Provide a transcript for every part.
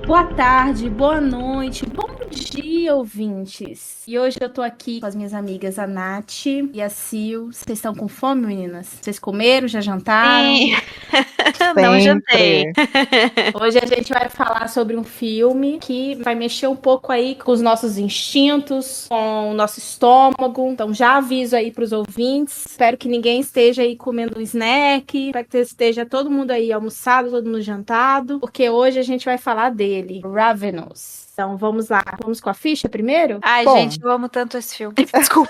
Boa tarde, boa noite, bom dia, ouvintes. E hoje eu tô aqui com as minhas amigas, a Nath e a Sil. Vocês estão com fome, meninas? Vocês comeram, já jantaram? Sim. Não jantei. Hoje a gente vai falar sobre um filme que vai mexer um pouco aí com os nossos instintos, com o nosso estômago. Então já aviso aí pros ouvintes. Espero que ninguém esteja aí comendo um snack. Espero que esteja todo mundo aí almoçado, todo mundo jantado. Porque hoje a gente vai falar dele, Ravenous. Então vamos lá. Vamos com a ficha primeiro? Ai, Bom. gente, eu amo tanto esse filme. Desculpa.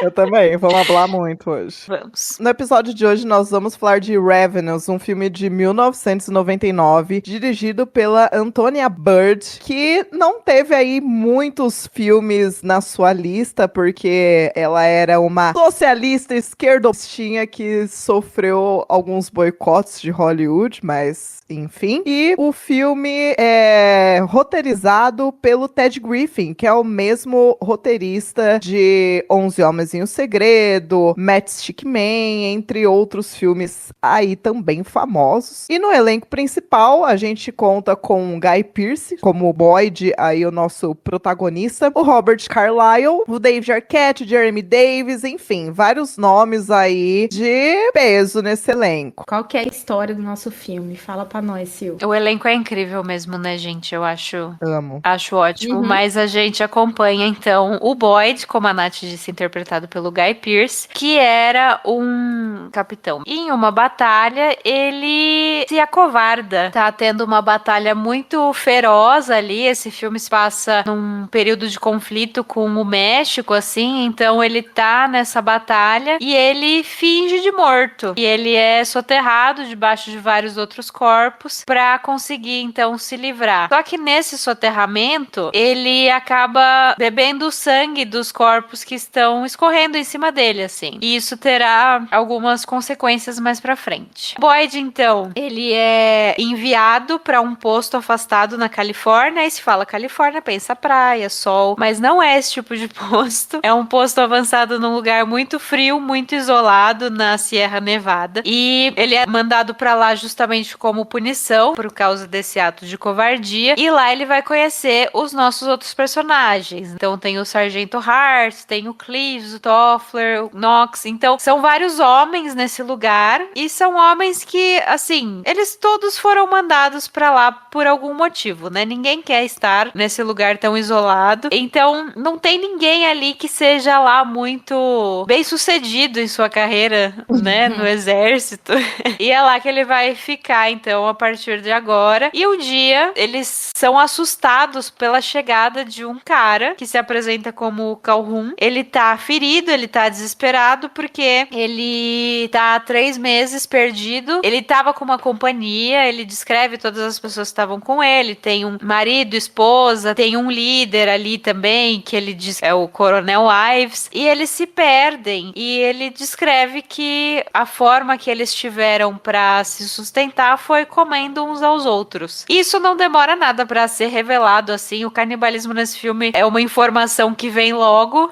Eu também, vamos falar muito hoje. Vamos. No episódio de hoje, nós vamos falar de Ravenous, um filme de 1999, dirigido pela Antonia Bird, que não teve aí muitos filmes na sua lista, porque ela era uma socialista esquerdostinha que sofreu alguns boicotes de Hollywood, mas enfim. E o filme é roteirizado pelo Ted Griffin, que é o mesmo roteirista de 11 Homens e um Segredo, Matchstick Man, entre outros filmes aí também famosos. E no elenco principal, a gente conta com Guy Pearce, como o Boyd, aí o nosso protagonista, o Robert Carlyle, o David Arquette, o Jeremy Davis, enfim, vários nomes aí de peso nesse elenco. Qual que é a história do nosso filme? Fala pra nós, Sil. O elenco é incrível mesmo, né, gente? Eu acho Amo. ótimo. Uhum. Mas a gente acompanha, então, o Boyd, como a Nath disse, interpretado pelo Guy Pearce, que era um capitão. E em uma batalha, ele se acovarda. Tá tendo uma batalha muito feroz ali. Esse filme se passa num período de conflito com o México, assim. Então, ele tá nessa batalha e ele finge de morto. E ele é soterrado debaixo de vários outros corpos pra conseguir, então, se livrar. Só que nesse soterramento, ele acaba bebendo o sangue dos corpos que estão escorrendo em cima dele, assim. E isso terá algumas consequências mais pra frente. Boyd, então, ele é enviado pra um posto afastado na Califórnia. E se fala Califórnia, pensa praia, sol. Mas não é esse tipo de posto. É um posto avançado num lugar muito frio, muito isolado, na Sierra Nevada. E ele é mandado pra lá justamente como punição por causa desse ato de covardia. E lá ele vai conhecer os nossos outros personagens. Então tem o Sargento Hart, tem o Cleves, o Toffler, o Knox. Então são vários homens nesse lugar. E são homens que, assim, eles todos foram mandados pra lá por algum motivo, né? Ninguém quer estar nesse lugar tão isolado. Então não tem ninguém ali que seja lá muito bem sucedido em sua carreira, né? No exército. E é lá que ele vai ficar, então, a partir de agora. E um dia, eles são assustados pela chegada de um cara que se apresenta como Calhoun. Ele tá ferido, ele tá desesperado porque ele tá há 3 meses perdido. Ele tava com uma companhia, ele descreve todas as pessoas que estavam com ele. Tem um marido, esposa, tem um líder ali também, que ele diz é o Coronel Ives. E eles se perdem. E ele descreve que a forma que eles tiveram pra se sustentar foi comendo uns aos outros. Isso não demora nada pra ser revelado, assim. O canibalismo nesse filme é uma informação que vem logo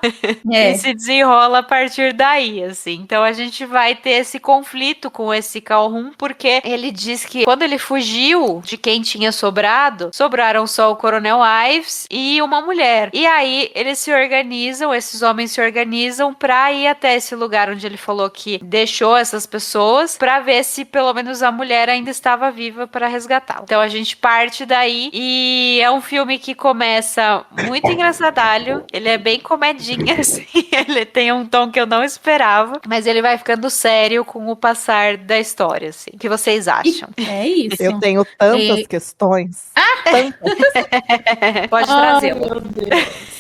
e se desenrola a partir daí, assim. Então a gente vai ter esse conflito com esse Calhoun, porque ele diz que quando ele fugiu de quem tinha sobrado, sobraram só o Coronel Ives e uma mulher. E aí eles se organizam, esses homens se organizam pra ir até esse lugar onde ele falou que deixou essas pessoas, pra ver se pelo menos a mulher ainda estava viva para resgatá-lo. Então a gente parte daí e é um filme que começa muito engraçadalho, ele é bem comedinha, assim, ele tem um tom que eu não esperava, mas ele vai ficando sério com o passar da história, assim. O que vocês acham? É isso. Eu tenho tantas questões. Tantas. Pode Ai, trazer. meu Deus.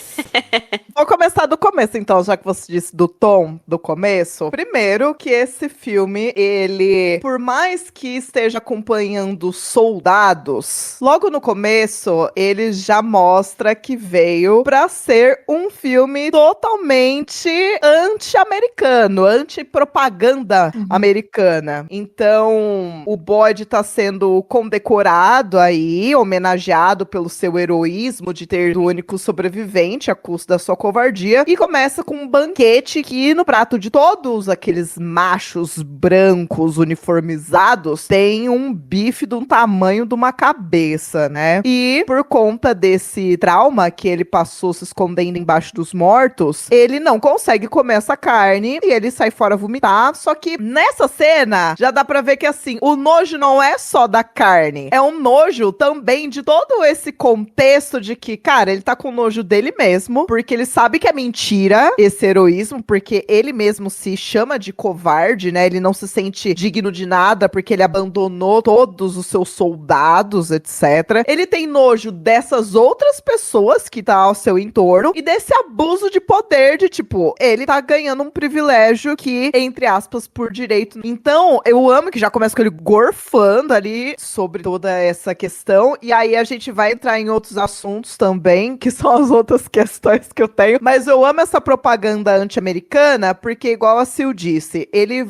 Vou começar do começo, então, já que você disse do tom do começo. Primeiro que esse filme, ele, por mais que esteja acompanhando soldados, logo no começo, ele já mostra que veio pra ser um filme totalmente anti-americano, anti-propaganda americana. Então, o Boyd tá sendo condecorado aí, homenageado pelo seu heroísmo de ter o único sobrevivente à custa da sua covardia. E começa com um banquete que no prato de todos aqueles machos brancos uniformizados tem um bife de um tamanho de uma cabeça, né? E por conta desse trauma que ele passou se escondendo embaixo dos mortos, ele não consegue comer essa carne e ele sai fora vomitar. Só que nessa cena já dá pra ver que assim, o nojo não é só da carne, é um nojo também de todo esse contexto de que, cara, ele tá com nojo dele mesmo, porque ele sabe que é mentira esse heroísmo, porque ele mesmo se chama de covarde, né? Ele não se sente digno de nada porque ele abandonou todos os seus soldados, etc. Ele tem nojo dessas outras pessoas que tá ao seu entorno e desse abuso de poder de, tipo, ele tá ganhando um privilégio que, entre aspas, por direito. Então, eu amo que já começa com ele gorfando ali sobre toda essa questão, e aí a gente vai entrar em outros assuntos também, que são as outras questões que eu tenho, mas eu amo essa propaganda anti-americana, porque igual a Sil disse, ele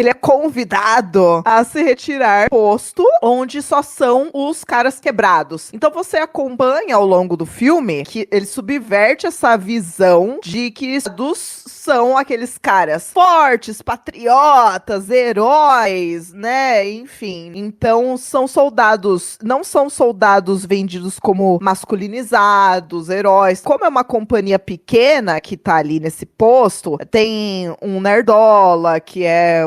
é convidado a se retirar posto onde só são os caras quebrados. Então você acompanha ao longo do filme que ele subverte essa visão de que são aqueles caras fortes, patriotas, heróis, né? Enfim. Então são soldados, não são soldados vendidos como masculinizados, heróis. Como é uma companhia pequena que tá ali nesse posto, tem um nerdola, que é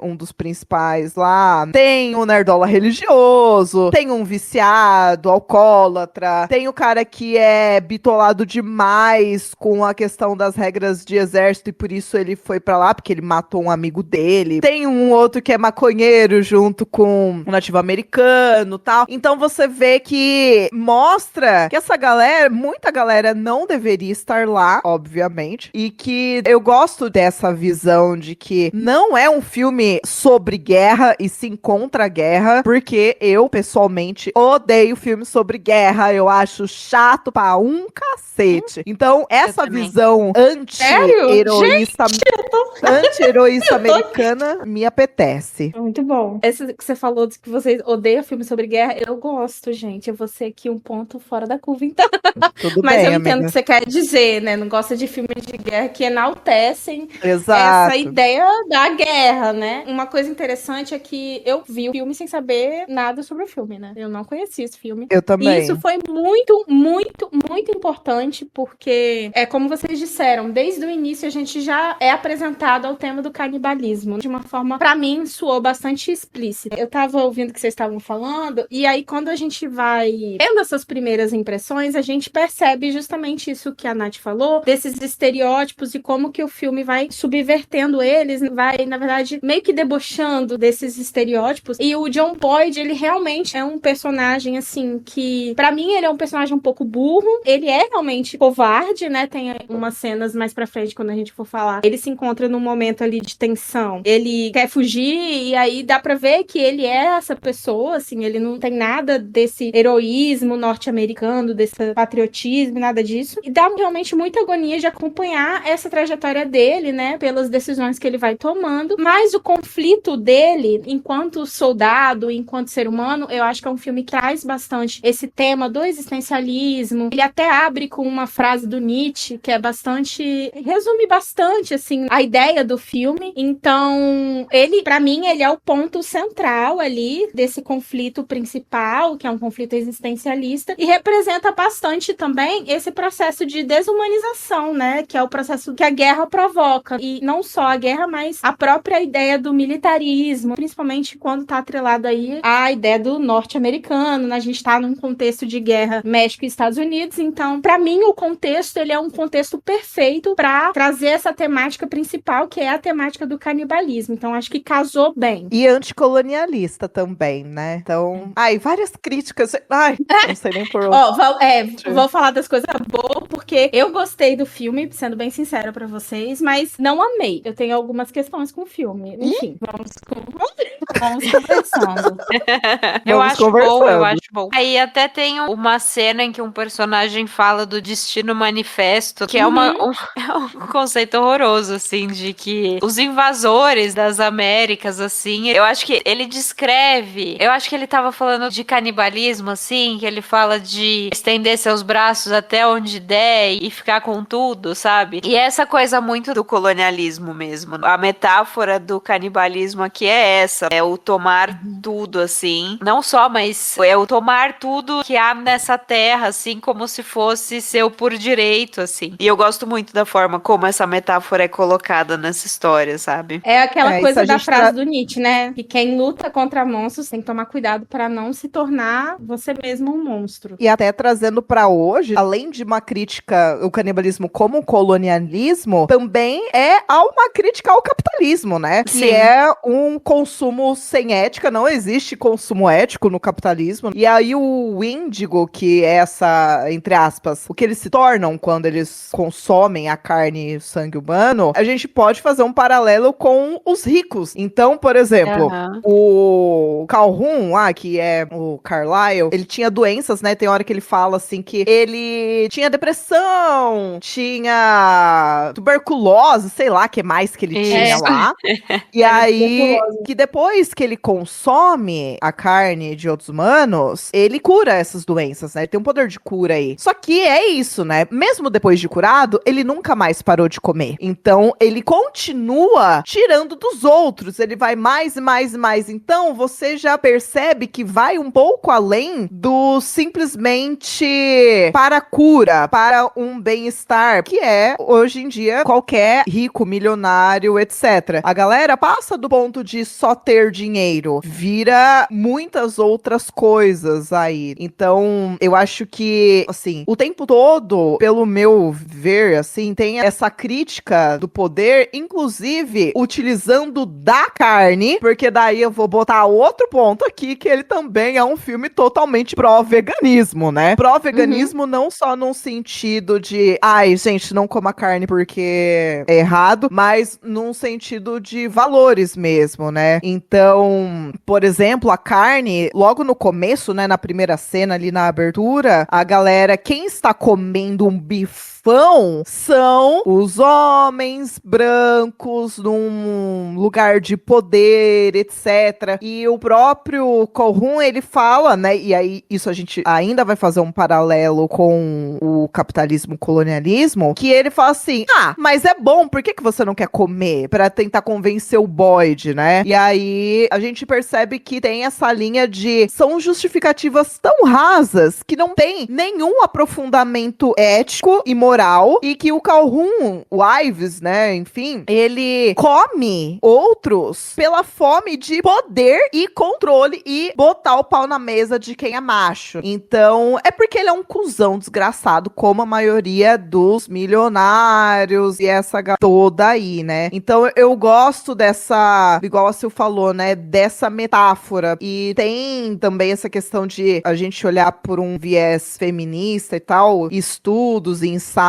um dos principais lá, tem um nerdola religioso, tem um viciado, alcoólatra, tem o cara que é bitolado demais com a questão das regras de exército e por isso ele foi pra lá, porque ele matou um amigo dele. Tem um outro que é maconheiro junto com um nativo americano e tal. Então você vê que mostra que essa galera, muita galera não deveria estar lá, obviamente, e que eu gosto dessa visão de que não é um filme sobre guerra e sim contra a guerra, porque eu, pessoalmente, odeio filmes sobre guerra, eu acho chato pra um cacete. Então, essa visão anti-heroísta americana me apetece. Muito bom. Esse que você falou de que você odeia filmes sobre guerra, eu gosto, gente. Eu vou ser aqui um ponto fora da curva, então. Tudo Mas bem, eu entendo amiga. o que você quer dizer, né? Não gosta de filmes de guerra que enaltecem Exato. essa ideia da guerra, né? Uma coisa interessante é que eu vi o filme sem saber nada sobre o filme, né? Eu não conhecia esse filme. Eu também. E isso foi muito, muito, muito importante, porque, como vocês disseram, desde o início a gente já é apresentado ao tema do canibalismo. De uma forma, pra mim, soou bastante explícita. Eu tava ouvindo o que vocês estavam falando, e aí quando a gente vai tendo essas primeiras impressões, a gente percebe justamente isso que a Nath falou, desses estereótipos e como que o filme vai subvertendo eles, vai, na verdade, meio que debochando desses estereótipos. E o John Boyd, ele realmente é um personagem, assim, que pra mim ele é um personagem um pouco burro, ele é realmente covarde, né? Tem umas cenas mais pra frente, quando a gente for falar, ele se encontra num momento ali de tensão, ele quer fugir e aí dá pra ver que ele é essa pessoa, assim, ele não tem nada desse heroísmo norte-americano, desse patriotismo, nada disso, e dá realmente muita agonia de acompanhar essa trajetória dele, né, pelas decisões que ele vai tomando, mas o conflito dele, enquanto soldado, enquanto ser humano, eu acho que é um filme que traz bastante esse tema do existencialismo. Ele até abre com uma frase do Nietzsche, que é bastante, resume bastante, assim, a ideia do filme. Então, ele, pra mim, ele é o ponto central ali desse conflito principal, que é um conflito existencialista, e representa bastante também esse processo de desumanização, né, que é o processo que a guerra provoca. E não só a guerra, mas a própria ideia do militarismo, principalmente quando tá atrelado aí à ideia do norte-americano, né? A gente tá num contexto de guerra México e Estados Unidos, então, pra mim, o contexto, ele é um contexto perfeito pra trazer essa temática principal, que é a temática do canibalismo. Então, acho que casou bem. E anticolonialista também, né? Então, várias críticas. Não sei nem por onde. Vou falar das coisas boas, porque eu gostei do filme, sendo bem sincera pra vocês, mas não amei. Eu tenho algumas questões com o filme. Enfim, vamos conversando. Eu acho bom. Aí até tem uma cena em que um personagem fala do destino manifesto, que é um preconceito horroroso, assim, de que os invasores das Américas, assim, eu acho que ele descreve, eu acho que ele tava falando de canibalismo, assim, que ele fala de estender seus braços até onde der e ficar com tudo, sabe? E essa coisa muito do colonialismo mesmo. A metáfora do canibalismo aqui é essa, é o tomar tudo, assim, não só, mas é o tomar tudo que há nessa terra, assim, como se fosse seu por direito, assim. E eu gosto muito da forma como essa metáfora é colocada nessa história, sabe? É aquela isso coisa a da gente frase do Nietzsche, né? Que quem luta contra monstros tem que tomar cuidado para não se tornar você mesmo um monstro. E até trazendo pra hoje, além de uma crítica ao canibalismo como colonialismo, também é uma crítica ao capitalismo, né? Sim. Que é um consumo sem ética, não existe consumo ético no capitalismo. E aí o índigo, que é essa, entre aspas, o que eles se tornam quando eles consomem a carne e o sangue humano, a gente pode fazer um paralelo com os ricos. Então, por exemplo, o Calhoun lá, que é o Carlyle, ele tinha doenças, né? Tem hora que ele fala assim que ele tinha depressão, tinha tuberculose, sei lá, que mais que ele tinha lá. E aí, que depois que ele consome a carne de outros humanos, ele cura essas doenças, né? Ele tem um poder de cura aí. Só que é isso, né? Mesmo depois de curado, ele nunca mais parou de comer. Então, ele continua tirando dos outros. Ele vai mais e mais e mais. Então, você já percebe que vai um pouco além do simplesmente para a cura, para um bem-estar, que é, hoje em dia, qualquer rico, milionário, etc. A galera passa do ponto de só ter dinheiro, vira muitas outras coisas aí. Então, eu acho que, assim, o tempo todo, pelo meu ver, assim, tem essa crítica do poder, inclusive utilizando da carne, porque daí eu vou botar outro ponto aqui, que ele também é um filme totalmente pró-veganismo, né? Pró-veganismo não só num sentido de, ai, gente, não coma carne porque é errado, mas num sentido de valores mesmo, né? Então, por exemplo, a carne, logo no começo, né, na primeira cena ali na abertura, a galera, quem está comendo um bifão são os homens brancos num lugar de poder, etc. E o próprio Calhoun, ele fala, né, e aí isso a gente ainda vai fazer um paralelo com o capitalismo, colonialismo, que ele fala assim, mas é bom, por que você não quer comer? Pra tentar convencer o Boyd, né? E aí a gente percebe que tem essa linha de, são justificativas tão rasas que não tem nenhum aprofundamento ético e moral, e que o Calhoun, o Ives, né, enfim, ele come outros pela fome de poder e controle e botar o pau na mesa de quem é macho. Então, é porque ele é um cuzão desgraçado, como a maioria dos milionários e essa toda aí, né? Então, eu gosto dessa, igual a Sil falou, né, dessa metáfora. E tem também essa questão de a gente olhar por um viés feminista e tal, estudos e ensaios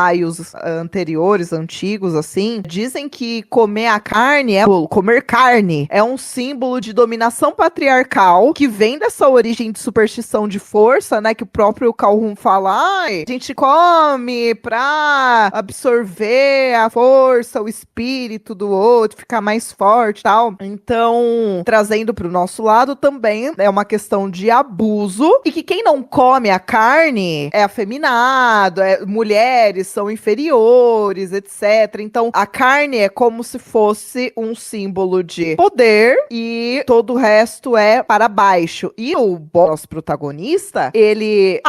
anteriores, antigos, assim, dizem que comer a carne, comer carne, é um símbolo de dominação patriarcal que vem dessa origem de superstição de força, né, que o próprio Calhoun fala, a gente come pra absorver a força, o espírito do outro, ficar mais forte e tal. Então, trazendo pro nosso lado também, é uma questão de abuso, e que quem não come a carne é afeminado, mulheres são inferiores, etc. Então, a carne é como se fosse um símbolo de poder e todo o resto é para baixo. E o nosso protagonista, ele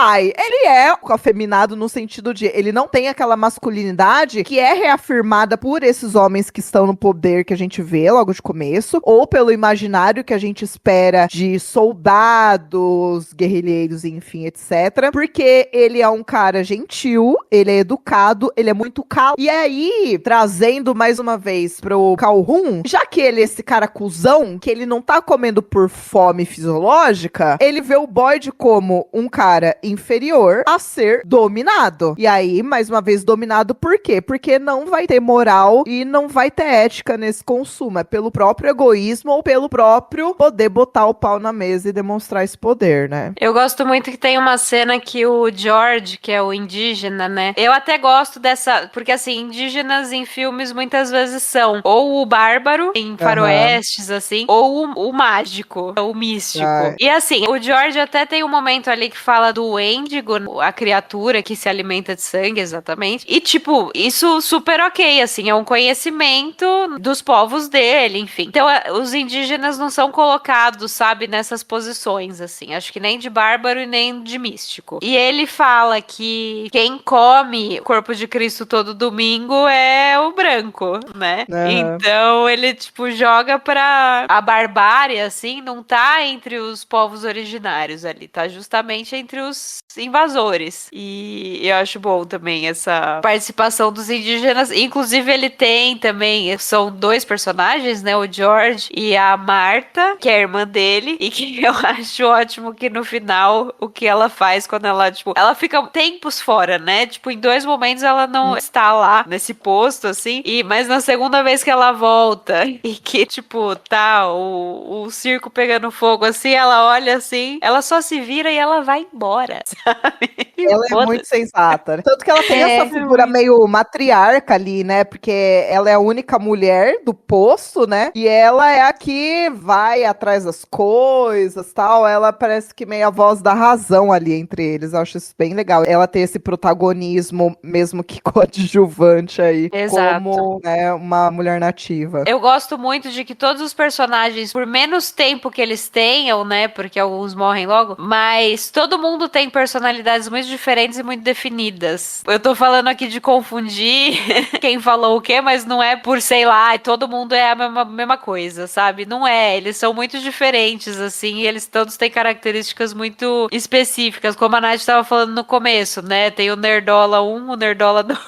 é afeminado no sentido de ele não tem aquela masculinidade que é reafirmada por esses homens que estão no poder que a gente vê logo de começo, ou pelo imaginário que a gente espera de soldados, guerrilheiros, enfim, etc. Porque ele é um cara gentil, ele é educado, ele é muito calmo. E aí, trazendo mais uma vez pro Calhoun, já que ele é esse cara cuzão, que ele não tá comendo por fome fisiológica, ele vê o Boyd como um cara inferior a ser dominado. E aí, mais uma vez, dominado por quê? Porque não vai ter moral e não vai ter ética nesse consumo. É pelo próprio egoísmo ou pelo próprio poder botar o pau na mesa e demonstrar esse poder, né? Eu gosto muito que tem uma cena que o George, que é o indígena, né? Eu até até gosto dessa, porque assim, indígenas em filmes muitas vezes são ou o bárbaro, em faroestes, assim, ou o mágico, o místico. Ai. E assim, o George até tem um momento ali que fala do Wendigo, a criatura que se alimenta de sangue, exatamente. E tipo, isso super ok, assim, é um conhecimento dos povos dele, enfim. Então, os indígenas não são colocados, sabe, nessas posições, assim. Acho que nem de bárbaro e nem de místico. E ele fala que quem come o corpo de Cristo todo domingo é o branco, né? Então, ele, tipo, joga pra a barbárie, assim, não tá entre os povos originários ali, tá justamente entre os invasores. E eu acho bom também essa participação dos indígenas. Inclusive, ele tem também, são dois personagens, né? O George e a Marta, que é a irmã dele, e que eu acho ótimo que no final, o que ela faz quando ela, tipo, ela fica tempos fora, né? Tipo, em 2 momentos ela não está lá nesse posto, assim, mas na segunda vez que ela volta e que, tipo, tá o circo pegando fogo, assim, ela olha assim, ela só se vira e ela vai embora, sabe? Ela é muito sensata, né? Tanto que ela tem essa figura meio matriarca ali, né? Porque ela é a única mulher do posto, né? E ela é a que vai atrás das coisas, tal. Ela parece que meio a voz da razão ali entre eles. Eu acho isso bem legal. Ela tem esse protagonismo, mesmo que coadjuvante aí, Exato. como, né, uma mulher nativa. Eu gosto muito de que todos os personagens, por menos tempo que eles tenham, né? Porque alguns morrem logo, mas todo mundo tem personalidades muito diferentes e muito definidas. Eu tô falando aqui de confundir quem falou o quê, mas não é por, sei lá, todo mundo é a mesma coisa, sabe? Não é. Eles são muito diferentes, assim, e eles todos têm características muito específicas, como a Nath tava falando no começo, né? Tem o Nerdola 1, o Nerdola 2,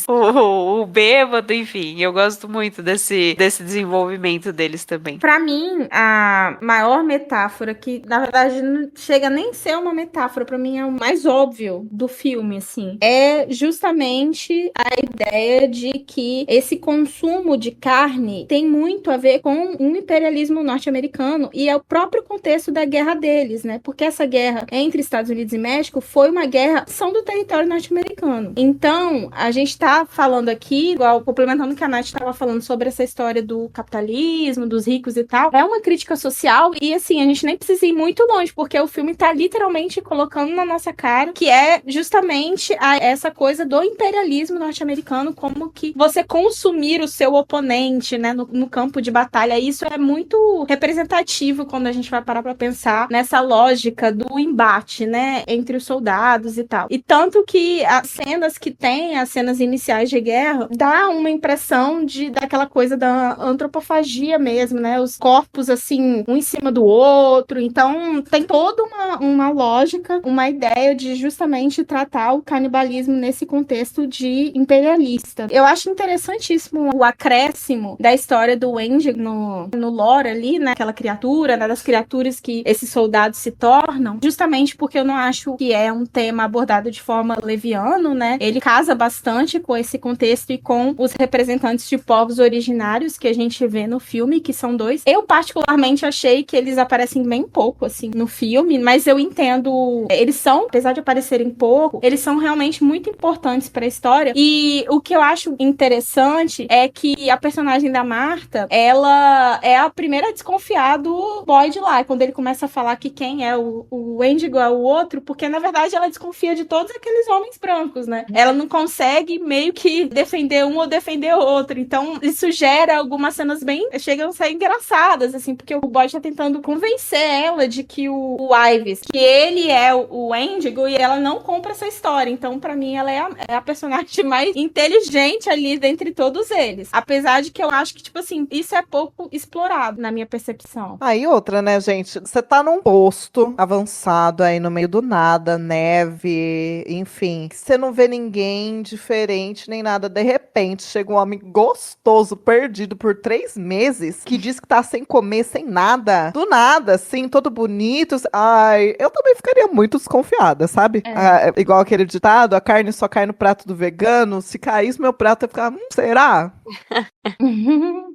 o bêbado, enfim. Eu gosto muito desse desenvolvimento deles também. Pra mim, a maior metáfora, que na verdade não chega nem a ser uma metáfora, pra mim é o mais óbvio do filme, assim, é justamente a ideia de que esse consumo de carne tem muito a ver com o imperialismo norte-americano e é o próprio contexto da guerra deles, né? Porque essa guerra entre Estados Unidos e México foi uma guerra são do território norte-americano. Então, a gente tá falando aqui, igual complementando o que a Nath estava falando sobre essa história do capitalismo, dos ricos e tal, é uma crítica social e assim, a gente nem precisa ir muito longe, porque o filme tá literalmente colocando na nossa cara que é justamente essa coisa do imperialismo norte-americano, como que você consumir o seu oponente, né, no campo de batalha. Isso é muito representativo quando a gente vai parar pra pensar nessa lógica do embate, né, entre os soldados e tal. E tanto que as cenas que tem, as cenas iniciais de guerra, dá uma impressão daquela coisa da antropofagia mesmo, né, os corpos assim, um em cima do outro. Então, tem toda uma lógica, uma ideia de justamente tratar o canibalismo nesse contexto de imperialista. Eu acho interessantíssimo o acréscimo da história do Wendigo no lore ali, né? Aquela criatura, né? Das criaturas que esses soldados se tornam, justamente porque eu não acho que é um tema abordado de forma leviano, né? Ele casa bastante com esse contexto e com os representantes de povos originários que a gente vê no filme, que são 2. Eu particularmente achei que eles aparecem bem pouco, assim, no filme, mas eu entendo, eles são, apesar de aparecerem pouco, eles são realmente muito importantes para a história. E o que eu acho interessante é que a personagem da Marta, ela é a primeira a desconfiar do Boyd lá, quando ele começa a falar que quem é o Wendigo é o outro, porque na verdade ela desconfia de todos aqueles homens brancos, né? Ela não consegue meio que defender um ou defender o outro. Então isso gera algumas cenas bem, chegam a ser engraçadas, assim, porque o Boyd tá tentando convencer ela de que o Ives, que ele é o Wendigo, e ela não compra essa história. Então, pra mim, ela é a personagem mais inteligente ali dentre todos eles. Apesar de que eu acho que, tipo assim, isso é pouco explorado na minha percepção. Aí outra, né, gente? Você tá num posto avançado aí no meio do nada, neve, enfim. Você não vê ninguém diferente nem nada. De repente, chega um homem gostoso, perdido por 3 meses, que diz que tá sem comer, sem nada. Do nada, assim, todo bonito. Ai, eu também ficaria muito desconfiada, sabe? sabe? Igual aquele ditado, a carne só cai no prato do vegano. Se caísse meu prato, eu ia ficar, será?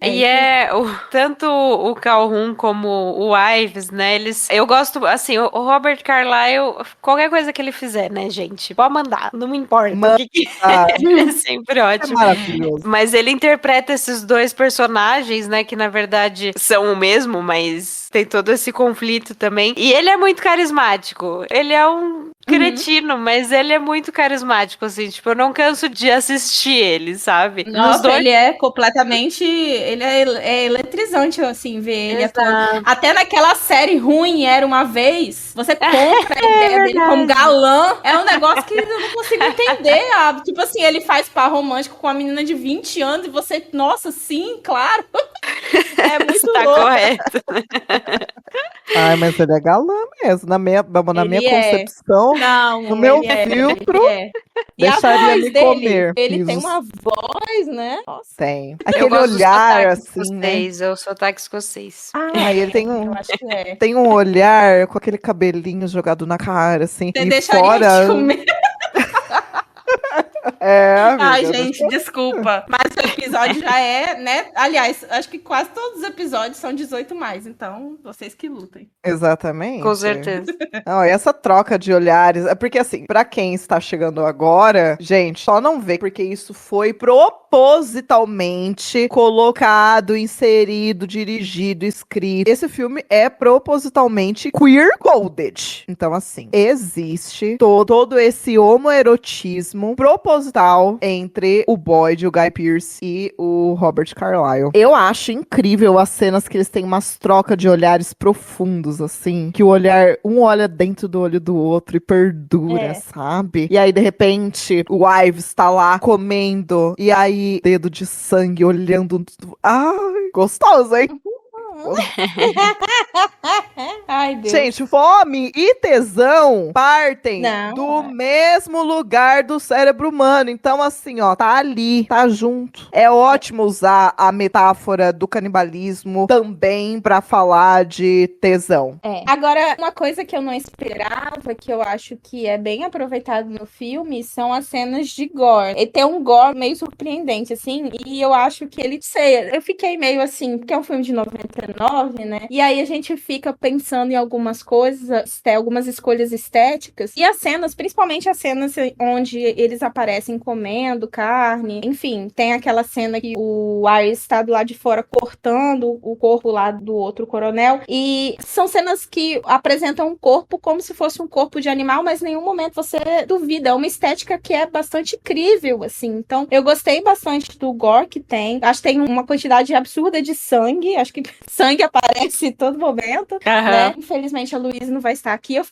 E tanto o Calhoun como o Ives, né? Eu gosto, assim, o Robert Carlyle, qualquer coisa que ele fizer, né, gente? Pode mandar, não me importa. É sempre ótimo. É maravilhoso. Mas ele interpreta esses dois personagens, né? Que na verdade são o mesmo, mas tem todo esse conflito também. E ele é muito carismático. Ele é um cretino, mas ele é muito carismático, assim. Tipo, eu não canso de assistir ele, sabe? Nossa, ele é completamente... Ele é eletrizante, assim, ver ele atuando. Até naquela série ruim, Era Uma Vez, você compra a ideia dele como galã. É um negócio que eu não consigo entender. Tipo assim, ele faz par romântico com uma menina de 20 anos e você... Nossa, sim, claro. É muito louco. Tá correto. Ai, mas ele é galã mesmo. Na minha concepção, não, no meu filtro, deixaria me comer. Ele tem uma voz, né? Nossa. Tem. Aquele olhar, assim, né? Eu sou sotaque escocês. Ele tem eu acho que é. Tem um olhar com aquele cabelinho jogado na cara, assim. Você e deixaria fora... de comer. Ai, gente, desculpa. Mas o episódio já é, né? Aliás, acho que quase todos os episódios são 18+, então vocês que lutem. Exatamente. Com certeza. Não, e essa troca de olhares, é porque assim, pra quem está chegando agora, gente, só não vê, porque isso foi propositalmente colocado, inserido, dirigido, escrito. Esse filme é propositalmente queer-coded. Então, assim, existe todo esse homoerotismo proposital entre o Boyd, o Guy Pearce e o Robert Carlyle. Eu acho incrível as cenas que eles têm umas trocas de olhares profundos, assim, que o olhar, um olha dentro do olho do outro e perdura, sabe? E aí, de repente, o Ives tá lá comendo, e aí, dedo de sangue olhando. Ai, gostoso, hein? Ai, Deus. Gente, fome e tesão partem do mesmo lugar do cérebro humano. Então, assim, ó, tá ali, tá junto. É ótimo usar a metáfora do canibalismo também pra falar de tesão. Agora, uma coisa que eu não esperava, que eu acho que é bem aproveitado no filme, são as cenas de gore. Ele tem um gore meio surpreendente, assim, e eu acho que ele... eu fiquei meio assim, porque é um filme de 99, né? E aí a gente fica pensando em algumas coisas, algumas escolhas estéticas. E as cenas, principalmente as cenas onde eles aparecem comendo carne. Enfim, tem aquela cena que o Iris está do lado de fora cortando o corpo lá do outro coronel. E são cenas que apresentam um corpo como se fosse um corpo de animal, mas em nenhum momento você duvida. É uma estética que é bastante incrível, assim. Então, eu gostei bastante do gore que tem. Acho que tem uma quantidade absurda de sangue. Acho que sangue aparece em todo momento, né? Infelizmente a Luísa não vai estar aqui. Eu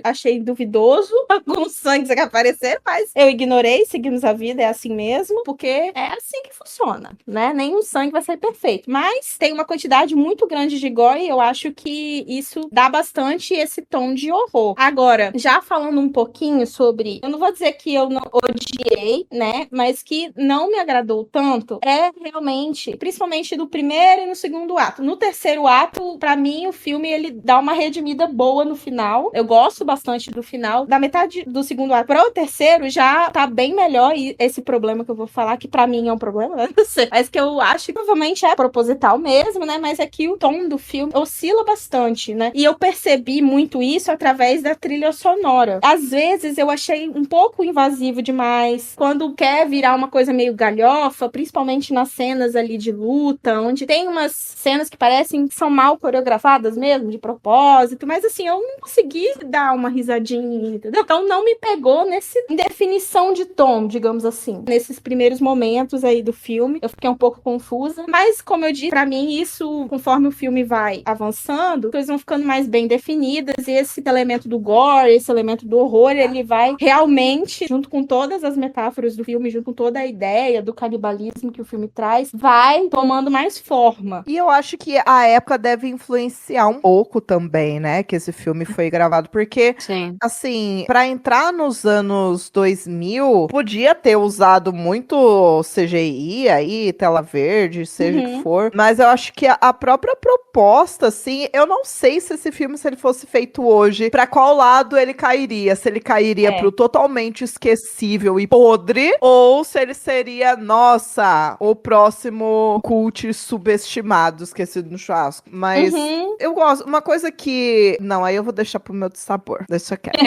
achei duvidoso alguns sangues que apareceram, mas eu ignorei, seguimos a vida, é assim mesmo, porque é assim que funciona, né? Nenhum sangue vai ser perfeito, mas tem uma quantidade muito grande de gore e eu acho que isso dá bastante esse tom de horror. Agora, já falando um pouquinho sobre, eu não vou dizer que eu não odiei, né? Mas que não me agradou tanto, é realmente, principalmente do primeiro e no segundo ato. No terceiro ato, pra mim, o filme, ele dá uma redimida boa no final. Eu gosto bastante do final. Da metade do segundo ato para o terceiro, já tá bem melhor. E esse problema que eu vou falar, que pra mim é um problema, não sei, mas que eu acho que provavelmente é proposital mesmo, né? Mas é que o tom do filme oscila bastante, né? E eu percebi muito isso através da trilha sonora. Às vezes, eu achei um pouco invasivo demais. Quando quer virar uma coisa meio galhofa, principalmente nas cenas ali de luta, onde tem umas cenas que parecem que são mal coreografadas mesmo, de propósito, mas assim, eu não consegui dar uma risadinha, entendeu? Então não me pegou em definição de tom, digamos assim. Nesses primeiros momentos aí do filme, eu fiquei um pouco confusa, mas como eu disse, pra mim isso, conforme o filme vai avançando, as coisas vão ficando mais bem definidas e esse elemento do gore, esse elemento do horror, ele vai realmente, junto com todas as metáforas do filme, junto com toda a ideia do canibalismo que o filme traz, vai tomando mais forma. E eu acho que a época deve influenciar influenciar um pouco também, né? Que esse filme foi gravado. Porque, Sim. assim, pra entrar nos anos 2000, podia ter usado muito CGI aí, tela verde, seja o que for. Mas eu acho que a própria proposta, assim, eu não sei se esse filme, se ele fosse feito hoje, pra qual lado ele cairia. Se ele cairia pro totalmente esquecível e podre, ou se ele seria, nossa, o próximo cult subestimado, esquecido no churrasco. Mas eu gosto. Uma coisa que... Não, aí eu vou deixar pro meu sabor. Deixa quieto.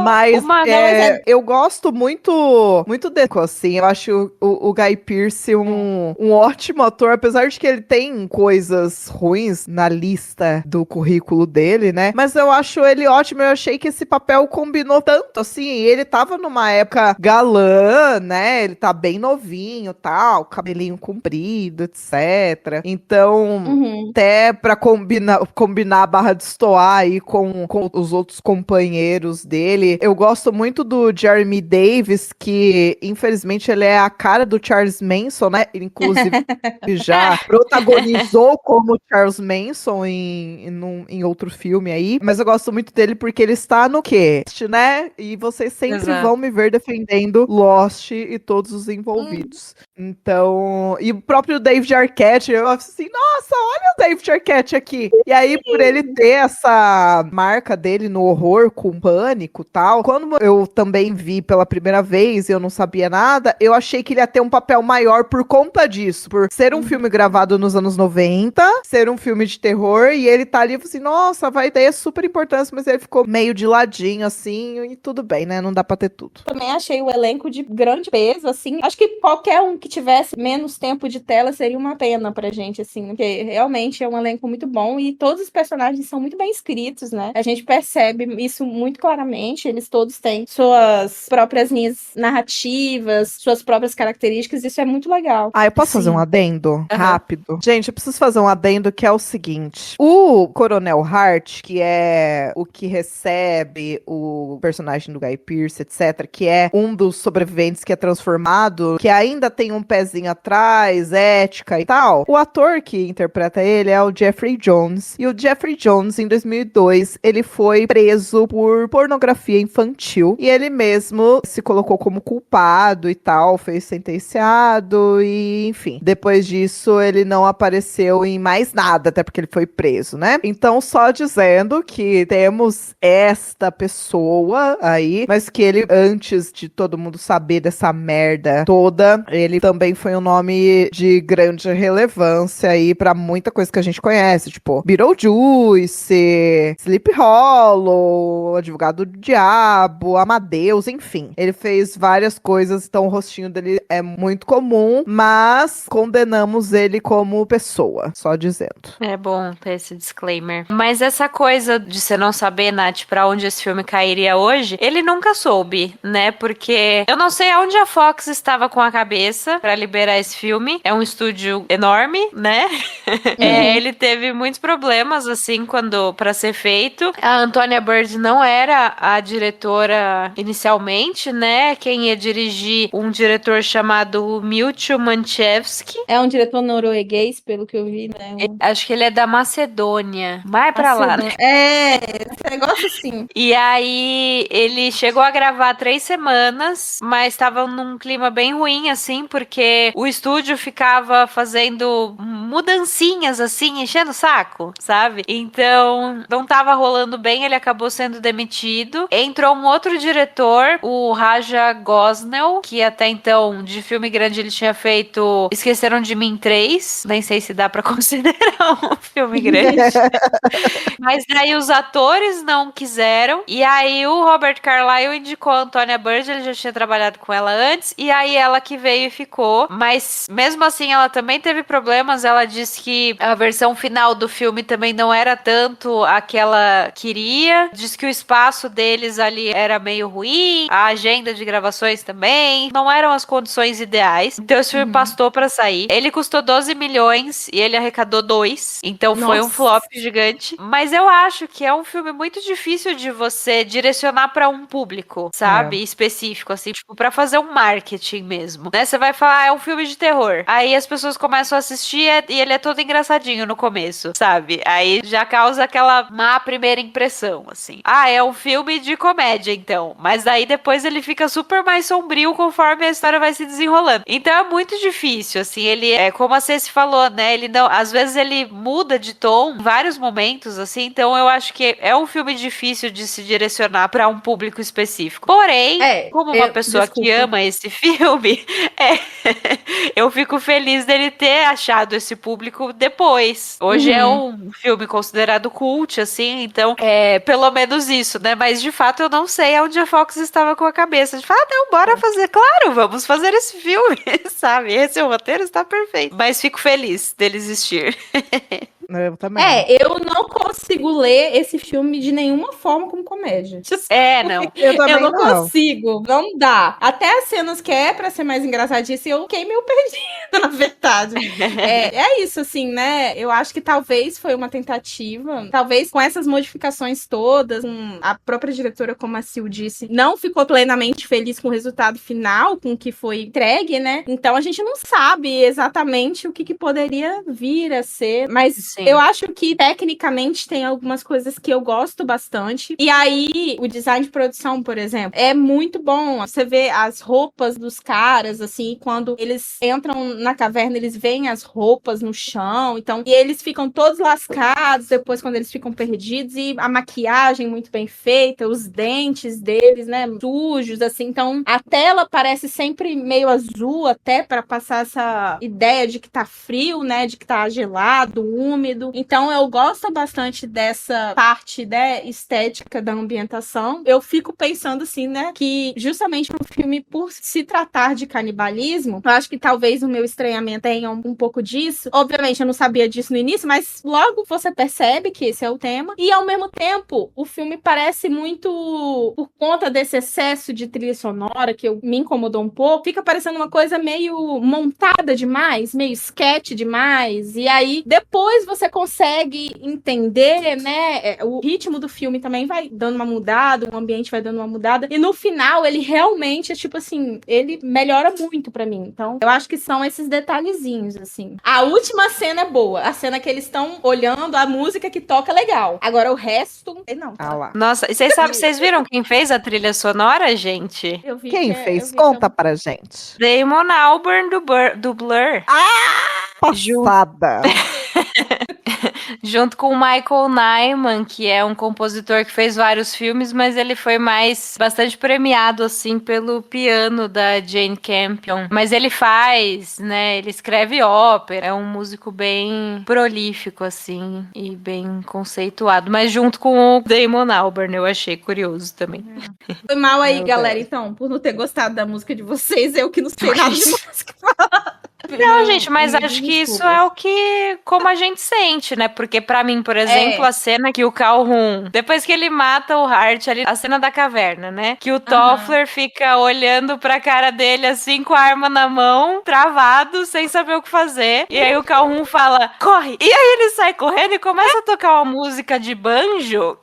Mas eu gosto muito dele, assim. Eu acho o Guy Pearce um ótimo ator, apesar de que ele tem coisas ruins na lista do currículo dele, né? Mas eu acho ele ótimo. Eu achei que esse papel combinou tanto, assim. Ele tava numa época galã, né? Ele tá bem novinho, tal, cabelinho comprido, etc. Então, até pra combinar a barra de destoar aí com os outros companheiros dele. Eu gosto muito do Jeremy Davis, que infelizmente ele é a cara do Charles Manson, né? Ele, inclusive, já protagonizou como Charles Manson em outro filme aí. Mas eu gosto muito dele porque ele está no quê? Né? E vocês sempre vão me ver defendendo Lost e todos os envolvidos. Então, e o próprio David Arquette, eu assim, nossa, olha o David Arquette aqui. E aí, por ele ter essa marca dele no horror com Pânico e tal, quando eu também vi pela primeira vez e eu não sabia nada, eu achei que ele ia ter um papel maior por conta disso, por ser um filme gravado nos anos 90, ser um filme de terror, e ele tá ali, eu falei assim, nossa, vai ter super importância, mas ele ficou meio de ladinho, assim, e tudo bem, né? Não dá pra ter tudo. Também achei o elenco de grande peso, assim. Acho que qualquer um que tivesse menos tempo de tela seria uma pena pra gente, assim, porque realmente é um elenco muito bom e todos os personagens são muito bem escritos, né? A gente percebe isso muito claramente, eles todos têm suas próprias linhas narrativas, suas próprias características, isso é muito legal. Ah, eu posso fazer um adendo? Rápido. Gente, eu preciso fazer um adendo que é o seguinte. O Coronel Hart, que é o que recebe o personagem do Guy Pearce, etc., que é um dos sobreviventes que é transformado, que ainda tem um pezinho atrás, ética e tal. O ator que interpreta ele é o Jeffrey Jones. E o Jeffrey Jones, em 2002, ele foi preso por pornografia infantil. E ele mesmo se colocou como culpado e tal, foi sentenciado e, enfim. Depois disso, ele não apareceu em mais nada, até porque ele foi preso, né? Então, só dizendo que temos esta pessoa aí, mas que ele, antes de todo mundo saber dessa merda toda, ele também foi um nome de grande relevância aí pra muita coisa que a gente conhece, tipo Beetlejuice, Sleep Hollow, Advogado do Diabo, Amadeus, enfim. Ele fez várias coisas, então o rostinho dele é muito comum, mas condenamos ele como pessoa, só dizendo. É bom ter esse disclaimer. Mas essa coisa de você não saber, Nath, pra onde esse filme cairia hoje, ele nunca soube, né? Porque eu não sei aonde a Fox estava com a cabeça pra liberar esse filme. É um estúdio enorme, né? Ele teve muitos problemas, assim, pra ser feito. A Antonia Bird não era a diretora inicialmente, né? Quem ia dirigir um diretor chamado Milton Manchevski. É um diretor norueguês, pelo que eu vi, né? Acho que ele é da Macedônia. Vai pra lá, né? Esse negócio sim. E aí, ele chegou a gravar 3 semanas, mas tava num clima bem ruim, assim, porque o estúdio ficava fazendo mudancinhas, assim, enchendo o saco, sabe? Então, não tava rolando bem, ele acabou sendo demitido. Entrou um outro diretor, o Raja Gosnell, que até então, de filme grande, ele tinha feito Esqueceram de Mim 3. Nem sei se dá pra considerar um filme grande. Mas daí os atores não quiseram. E aí o Robert Carlyle indicou a Antonia Bird, ele já tinha trabalhado com ela antes. E aí ela que veio e ficou. Mas mesmo assim ela também teve problemas. Ela disse que a versão final do filme também não era tanto a que ela queria. Diz que o espaço deles ali era meio ruim. A agenda de gravações também. Não eram as condições ideais. Então esse filme pastou pra sair. Ele custou 12 milhões e ele arrecadou 2. Então foi um flop gigante. Mas eu acho que é um filme muito difícil de você direcionar pra um público, sabe? Específico, assim, tipo, pra fazer um marketing mesmo, né? Você vai falar, é um filme de terror. Aí as pessoas começam a assistir, ele é todo engraçadinho no começo, sabe? Aí já causa aquela má primeira impressão, assim. Ah, é um filme de comédia, então. Mas daí depois ele fica super mais sombrio conforme a história vai se desenrolando. Então é muito difícil, assim. Ele é como a Ceci falou, né? Ele não, às vezes ele muda de tom em vários momentos, assim. Então eu acho que é um filme difícil de se direcionar para um público específico. Porém, como uma pessoa que ama esse filme, eu fico feliz dele ter achado esse público depois. Hoje é um filme considerado cult, assim, então pelo menos isso, né? Mas de fato eu não sei aonde a Fox estava com a cabeça de falar, não, bora fazer, claro, vamos fazer esse filme, sabe? Esse roteiro está perfeito. Mas fico feliz dele existir. Eu também. Eu não consigo ler esse filme de nenhuma forma como comédia. Não. Eu não consigo. Não dá. Até as cenas que é pra ser mais engraçadinha, eu fiquei meio perdida, na verdade. É isso, assim, né? Eu acho que talvez foi uma tentativa. Talvez com essas modificações todas, a própria diretora, como a Sil disse, não ficou plenamente feliz com o resultado final, com o que foi entregue, né? Então a gente não sabe exatamente o que poderia vir a ser. Mas eu acho que tecnicamente tem algumas coisas que eu gosto bastante. E aí, o design de produção, por exemplo, é muito bom. Você vê as roupas dos caras, assim, quando eles entram na caverna, eles veem as roupas no chão. Então, e eles ficam todos lascados depois quando eles ficam perdidos. E a maquiagem muito bem feita, os dentes deles, né, sujos, assim. Então, a tela parece sempre meio azul, até para passar essa ideia de que tá frio, né, de que tá gelado, úmido. Então eu gosto bastante dessa parte, né, estética da ambientação. Eu fico pensando assim, né, que justamente um filme, por se tratar de canibalismo, eu acho que talvez o meu estranhamento tenha um pouco disso. Obviamente eu não sabia disso no início, mas logo você percebe que esse é o tema. E ao mesmo tempo, o filme parece muito, por conta desse excesso de trilha sonora que me incomodou um pouco, fica parecendo uma coisa meio montada demais, meio sketch demais. E aí depois você consegue entender, né, o ritmo do filme também vai dando uma mudada, o ambiente vai dando uma mudada, e no final ele realmente, tipo assim, ele melhora muito pra mim. Então, eu acho que são esses detalhezinhos, assim. A última cena é boa, a cena que eles estão olhando, a música que toca é legal. Agora o resto, não. Lá. Nossa, vocês viram quem fez a trilha sonora, gente? Eu vi quem fez? Conta pra gente. Damon Albarn do Blur. Passada. Junto com o Michael Nyman, que é um compositor que fez vários filmes, mas ele foi bastante premiado, assim, pelo piano da Jane Campion. Mas ele faz, né, ele escreve ópera, é um músico bem prolífico, assim, e bem conceituado. Mas junto com o Damon Albarn, eu achei curioso também. Foi mal aí, galera, então, por não ter gostado da música de vocês, eu que não sei nada de música. Não, gente, mas acho que isso é o que, como a gente sente, né? Porque pra mim, por exemplo, a cena que o Calhoun, depois que ele mata o Hart ali, a cena da caverna, né? Que o Toffler fica olhando pra cara dele assim, com a arma na mão, travado, sem saber o que fazer. E aí o Calhoun fala, corre! E aí ele sai correndo e começa a tocar uma música de banjo.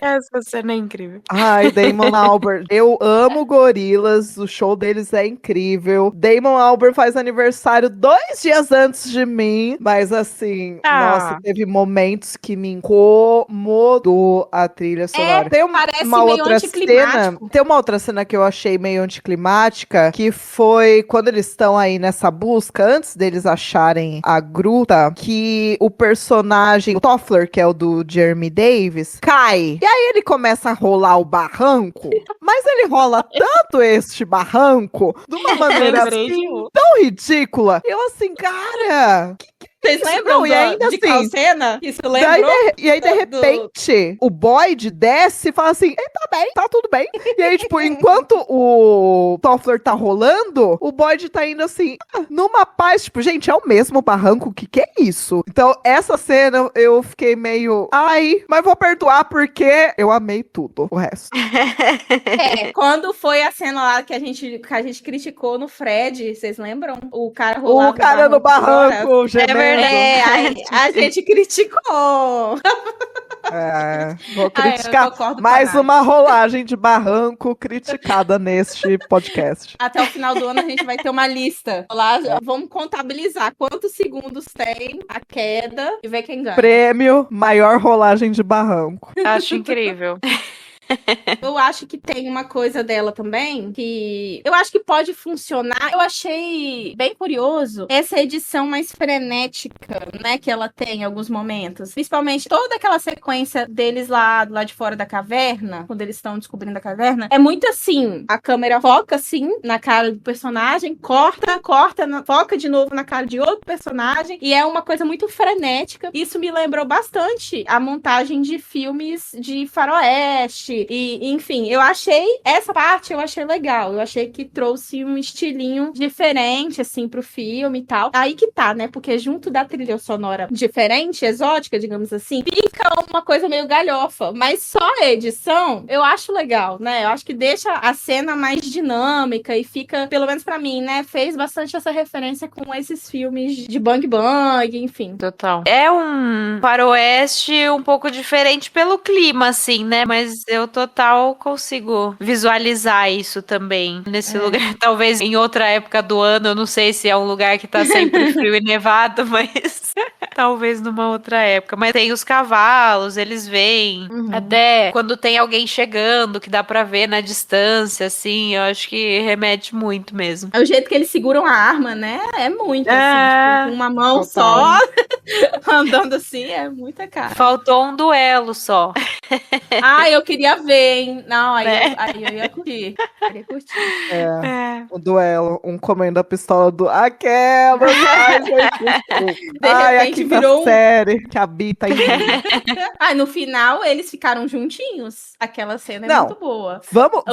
Essa cena é incrível. Ai, Damon Albarn. Eu amo Gorilas, o show deles é incrível. Damon Albarn faz aniversário 2 dias antes de mim, mas assim, nossa, teve momentos que me incomodou a trilha sonora. Tem uma outra cena, tem uma outra cena que eu achei meio anticlimática, que foi quando eles estão aí nessa busca, antes deles acharem a gruta, que o personagem, o Toffler, que é o do Jeremy Davis, cai. E aí ele começa a rolar o barranco, mas ele rola tanto este barranco de uma maneira assim, tão ridícula. Eu assim, cara, vocês lembram e ainda de assim, qual cena? Isso lembrou? E aí, de repente, o Boyd desce e fala assim, tá bem, tá tudo bem. E aí, tipo, enquanto o Toffler tá rolando, o Boyd tá indo assim, numa paz, tipo, gente, é o mesmo barranco, o que é isso? Então, essa cena, eu fiquei meio, mas vou perdoar porque eu amei tudo, o resto. Quando foi a cena lá que a gente criticou no Fred, vocês lembram? O cara rolava o cara no barranco, gemendo. A gente criticou. Vou Eu criticar concordo mais com a Nath. uma rolagem de barranco criticada neste podcast. Até o final do ano a gente vai ter uma lista. Lá, vamos contabilizar quantos segundos tem a queda e ver quem ganha. Prêmio maior rolagem de barranco. Acho incrível. Eu acho que tem uma coisa dela também que eu acho que pode funcionar. Eu achei bem curioso essa edição mais frenética, né, que ela tem em alguns momentos. Principalmente toda aquela sequência deles lá do lado de fora da caverna, quando eles estão descobrindo a caverna. É muito assim, a câmera foca assim na cara do personagem, corta, foca de novo na cara de outro personagem e é uma coisa muito frenética. Isso me lembrou bastante a montagem de filmes de faroeste. E, enfim, essa parte eu achei legal. Eu achei que trouxe um estilinho diferente, assim, pro filme e tal. Aí que tá, né? Porque junto da trilha sonora diferente, exótica, digamos assim, fica uma coisa meio galhofa. Mas só a edição, eu acho legal, né? Eu acho que deixa a cena mais dinâmica e fica, pelo menos pra mim, né? Fez bastante essa referência com esses filmes de Bang Bang, enfim. Total. É um faroeste um pouco diferente pelo clima, assim, né? Mas eu total consigo visualizar isso também nesse lugar. Talvez em outra época do ano, eu não sei se é um lugar que tá sempre frio e nevado, mas talvez numa outra época. Mas tem os cavalos, eles vêm. Até quando tem alguém chegando, que dá pra ver na distância, assim, eu acho que remete muito mesmo. É o jeito que eles seguram a arma, né? É muito, assim, tipo, com uma mão Total. só, andando assim, é muita cara. Faltou um duelo só. Ah, eu queria ver, hein? Não, aí eu ia curtir. Queria curtir. O duelo, um comendo a pistola do aquela. Ai, gente, De ai, a repente quinta virou série que habita em mim. Ah, no final eles ficaram juntinhos. Aquela cena é Não. muito boa. Vamos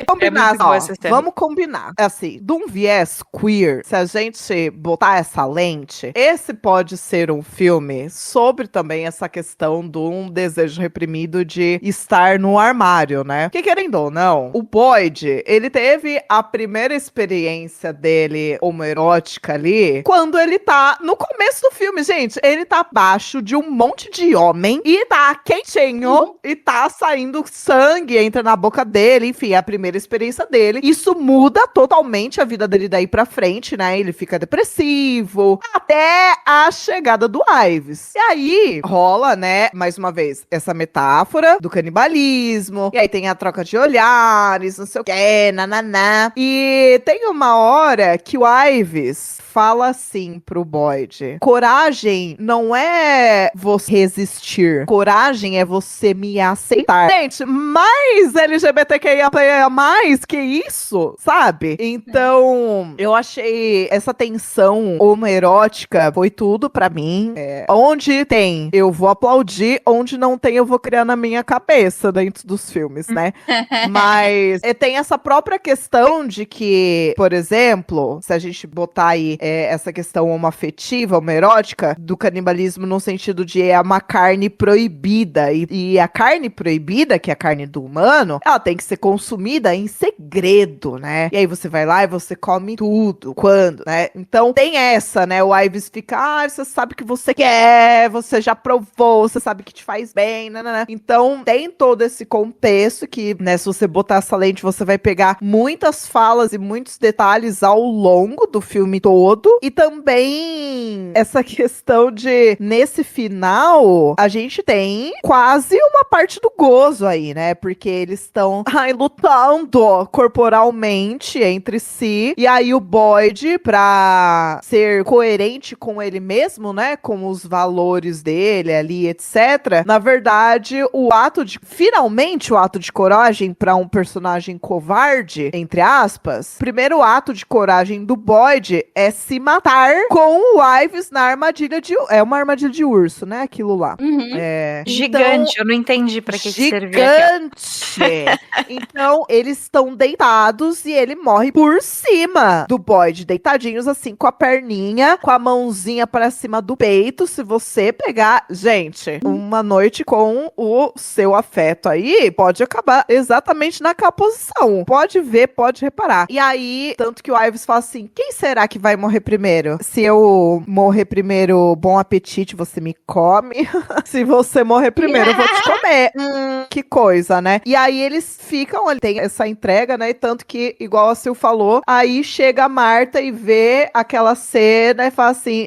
combinar, muito boa ó. essa cena. Vamos combinar. Assim, de um viés queer, se a gente botar essa lente, esse pode ser um filme sobre também essa questão de um desejo reprimido de estar no armário, né? Porque querendo ou não, o Boyd, ele teve a primeira experiência dele homoerótica ali quando ele tá no começo do filme, gente. Ele tá abaixo de um monte de homem e tá quentinho e tá saindo sangue, entra na boca dele, enfim, é a primeira experiência dele. Isso muda totalmente a vida dele daí pra frente, né? Ele fica depressivo, até a chegada do Ives. E aí rola, né, mais uma vez, essa metáfora do canibalismo, e aí tem a troca de olhares, não sei o que, nananá. E tem uma hora que o Ives fala assim pro Boyd: coragem não é você resistir, coragem é você me aceitar. Gente, mais LGBTQIA+, que isso, sabe? Então, eu achei essa tensão homoerótica foi tudo pra mim. Onde tem, eu vou aplaudir, onde não tem, eu vou criar na minha cabeça dentro dos filmes, né? Mas tem essa própria questão de que, por exemplo, se a gente botar aí essa questão homoafetiva, homoerótica, do canibalismo no sentido de é uma carne proibida, e a carne proibida, que é a carne do humano, ela tem que ser consumida em segredo, né? E aí você vai lá e você come tudo, quando, né? Então tem essa, né? O Ives fica, você sabe o que você quer, você já provou, você sabe que te faz bem, né? Então tem todo esse contexto que, né, se você botar essa lente, você vai pegar muitas falas e muitos detalhes ao longo do filme todo, e também essa questão de, nesse final, a gente tem quase uma parte do gozo aí, né? Porque eles estão lutando corporalmente entre si, e aí o Boyd, pra ser coerente com ele mesmo, né? Com os valores dele ali, etc. Na verdade, finalmente o ato de coragem pra um personagem covarde, entre aspas, primeiro ato de coragem do Boyd é se matar com o Ives na armadilha é uma armadilha de urso, né? Aquilo lá. Gigante, então, eu não entendi pra que servia aquilo. Gigante! Então, eles estão deitados e ele morre por cima do Boyd, deitadinhos assim, com a perninha, com a mãozinha pra cima do peito. Se você pegar, gente, uma noite com o seu afeto aí, pode acabar exatamente naquela posição. Pode ver, pode reparar. matar. E aí, tanto que o Ives fala assim, quem será que vai morrer primeiro? Se eu morrer primeiro, bom apetite, você me come. Se você morrer primeiro, eu vou te comer. Que coisa, né? E aí eles ficam, ele tem essa entrega, né? E tanto que, igual a Sil falou, aí chega a Marta e vê aquela cena e fala assim,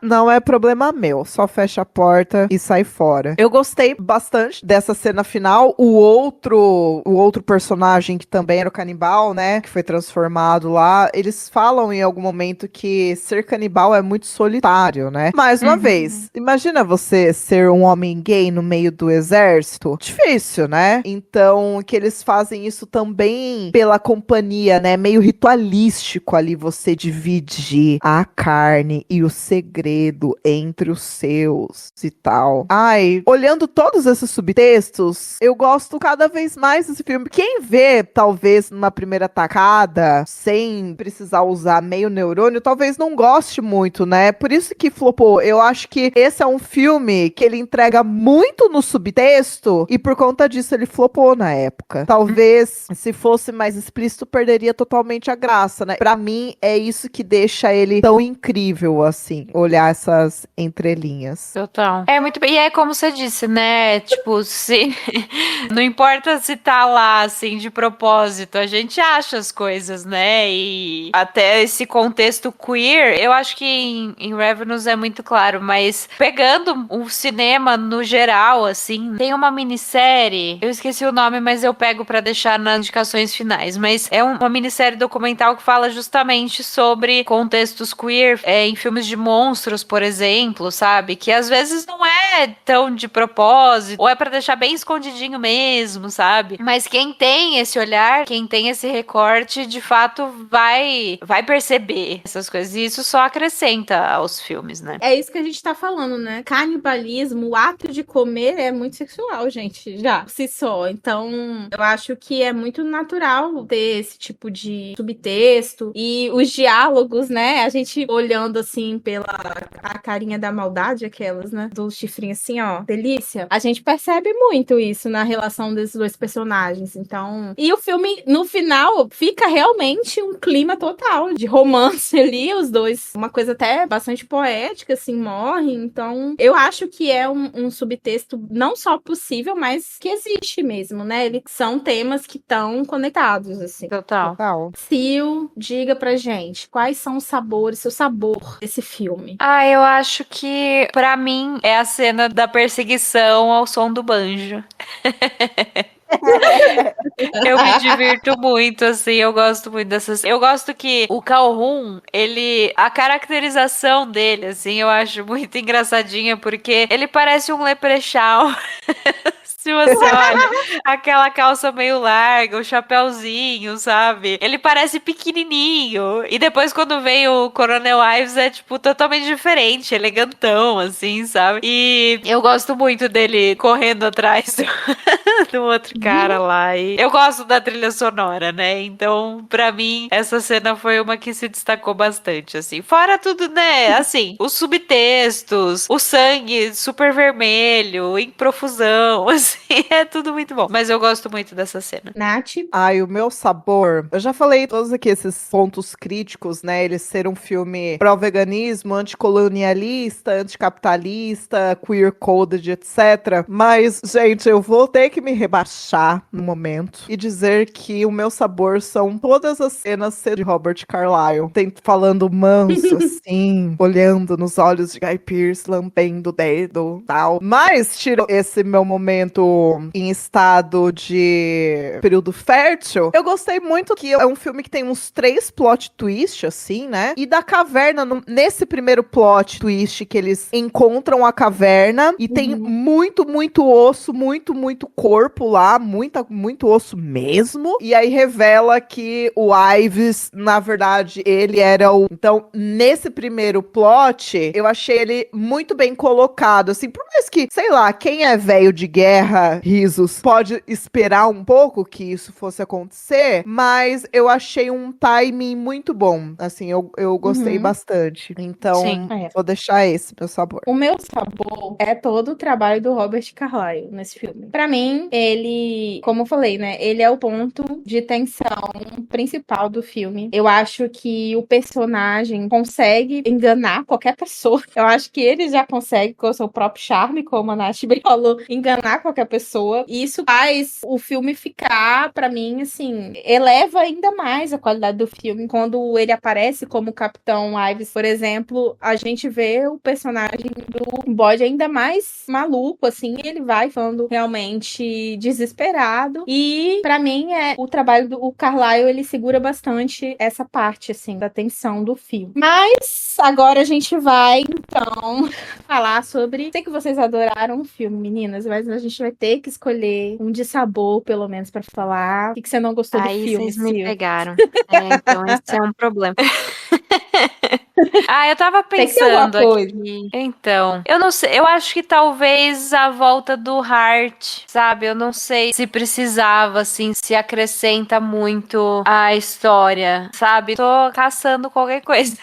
não é problema meu, só fecha a porta e sai fora. Eu gostei bastante dessa cena final. O outro personagem que também era o canibal, né? Que foi transformado lá, eles falam em algum momento que ser canibal é muito solitário, né? Mais uma vez, imagina você ser um homem gay no meio do exército. Difícil, né? Então, que eles fazem isso também pela companhia, né? Meio ritualístico ali, você dividir a carne e o segredo entre os seus e tal. Ai, olhando todos esses subtextos, eu gosto cada vez mais desse filme. Quem vê, talvez, numa primeira tacada, sem precisar usar meio neurônio, talvez não goste muito, né? Por isso que flopou. Eu acho que esse é um filme que ele entrega muito no subtexto e por conta disso ele flopou na época. Talvez, se fosse mais explícito, perderia totalmente a graça, né? Pra mim, é isso que deixa ele tão incrível, assim, olhar essas entrelinhas. Total. É muito bem. E é como você disse, né? Tipo, se. Não importa se tá lá, assim, de propósito, a gente acha as coisas, né? E até esse contexto queer, eu acho que em Ravenous é muito claro, mas pegando o cinema no geral, assim, tem uma minissérie, eu esqueci o nome, mas eu pego pra deixar nas indicações finais, mas é uma minissérie documental que fala justamente sobre contextos queer em filmes de monstros, por exemplo, sabe? Que às vezes não é tão de propósito, ou é pra deixar bem escondidinho mesmo, sabe? Mas quem tem esse olhar, quem tem esse recorte, de fato vai perceber essas coisas. E isso só acrescenta aos filmes, né? É isso que a gente tá falando, né? Canibalismo, o ato de comer é muito sexual, gente, já, por si só. Então, eu acho que é muito natural ter esse tipo de subtexto e os diálogos, né? A gente olhando assim pela a carinha da maldade, aquelas, né? Do chifrinho assim, ó, delícia. A gente percebe muito isso na relação desses dois personagens. Então, e o filme, no final, fica realmente um clima total de romance ali, os dois. Uma coisa até bastante poética, assim, morrem. Então, eu acho que é um subtexto não só possível, mas que existe mesmo, né? Eles são temas que estão conectados, assim. Total. Sil, diga pra gente, quais são os sabores, seu sabor desse filme? Eu acho que, pra mim, é a cena da perseguição ao som do banjo. Eu me divirto muito, assim, eu gosto muito dessas. Eu gosto que o Calhoun, a caracterização dele, assim, eu acho muito engraçadinha, porque ele parece um leprechaun. Se você olha, aquela calça meio larga, o chapéuzinho, sabe? Ele parece pequenininho. E depois, quando vem o Coronel Ives, é, tipo, totalmente diferente, elegantão, assim, sabe? E eu gosto muito dele correndo atrás do outro cara lá. E eu gosto da trilha sonora, né? Então, pra mim, essa cena foi uma que se destacou bastante, assim. Fora tudo, né? Assim, os subtextos, o sangue super vermelho, em profusão, assim. É tudo muito bom. Mas eu gosto muito dessa cena. Nath? Ai, o meu sabor. Eu já falei todos aqui esses pontos críticos, né? Ele ser um filme pró-veganismo, anticolonialista, anticapitalista, queer-coded, etc. Mas, gente, eu vou ter que me rebaixar no momento e dizer que o meu sabor são todas as cenas de Robert Carlyle. Falando manso, assim, olhando nos olhos de Guy Pearce, lambendo o dedo, tal. Mas, tiro esse meu momento em estado de período fértil, eu gostei muito que é um filme que tem uns 3 plot twists, assim, né? E da caverna, nesse primeiro plot twist que eles encontram a caverna e tem muito, muito osso, muito, muito corpo lá, muito osso mesmo. E aí revela que o Ives, na verdade, ele era o... Então, nesse primeiro plot, eu achei ele muito bem colocado, assim, por mais que, sei lá, quem é velho de guerra, risos, pode esperar um pouco que isso fosse acontecer, mas eu achei um timing muito bom, assim, eu gostei bastante. Então, vou deixar esse meu sabor. O meu sabor é todo o trabalho do Robert Carlyle nesse filme. Pra mim, ele, como eu falei, né? Ele é o ponto de tensão principal do filme. Eu acho que o personagem consegue enganar qualquer pessoa. Eu acho que ele já consegue, com o seu próprio charme, como a Nath bem falou, enganar qualquer pessoa. E isso faz o filme ficar, pra mim, assim, eleva ainda mais a qualidade do filme. Quando ele aparece como Capitão Ives, por exemplo, a gente vê o personagem do Boyd ainda mais maluco, assim, ele vai falando realmente desesperado. E pra mim o trabalho do Carlyle, ele segura bastante essa parte, assim, da tensão do filme. Mas agora a gente vai, então, falar sobre... Sei que vocês adoraram o filme, meninas, mas a gente vai ter que escolher um dissabor, pelo menos, pra falar. O que você não gostou do filme, Aí vocês me Sil? pegaram. Então esse é um problema. Eu tava Tem que ter alguma pensando coisa. aqui. Então, eu não sei, eu acho que talvez a volta do Hart, sabe? Eu não sei se precisava, assim, se acrescenta muito a história, sabe? Tô caçando qualquer coisa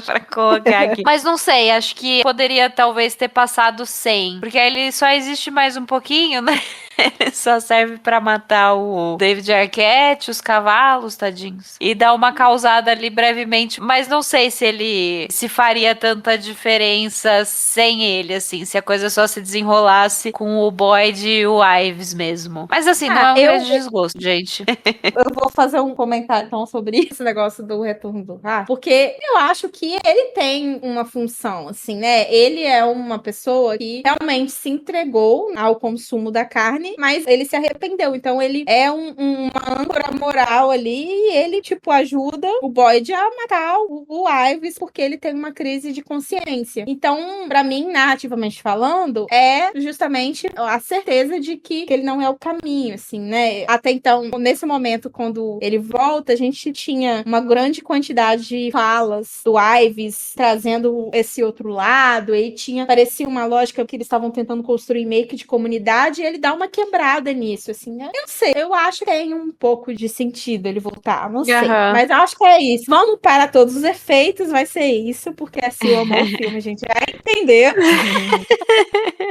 pra colocar aqui. Mas não sei, acho que poderia talvez ter passado sem, porque aí ele só existe mais um pouquinho, né? Ele só serve pra matar o David Arquette, os cavalos, tadinhos. E dar uma causada ali brevemente. Mas não sei se ele se faria tanta diferença sem ele, assim. Se a coisa só se desenrolasse com o Boyd e o Ives mesmo. Mas assim, não é um grande desgosto, gente. Eu vou fazer um comentário, então, sobre esse negócio do retorno do Hart. Porque eu acho que ele tem uma função, assim, né? Ele é uma pessoa que realmente se entregou ao consumo da carne, mas ele se arrependeu. Então ele é uma âncora moral ali e ele, tipo, ajuda o Boyd a matar o Ives porque ele tem uma crise de consciência. Então, pra mim, narrativamente falando, é justamente a certeza de que ele não é o caminho, assim, né? Até então, nesse momento, quando ele volta, a gente tinha uma grande quantidade de falas do Ives trazendo esse outro lado, e parecia uma lógica que eles estavam tentando construir meio que de comunidade, e ele dá uma quebrada nisso, assim, né? Eu não sei, eu acho que tem um pouco de sentido ele voltar, não sei, mas eu acho que é isso. Vamos para todos os efeitos, vai ser isso, porque a Sil amou o filme, a gente vai entender.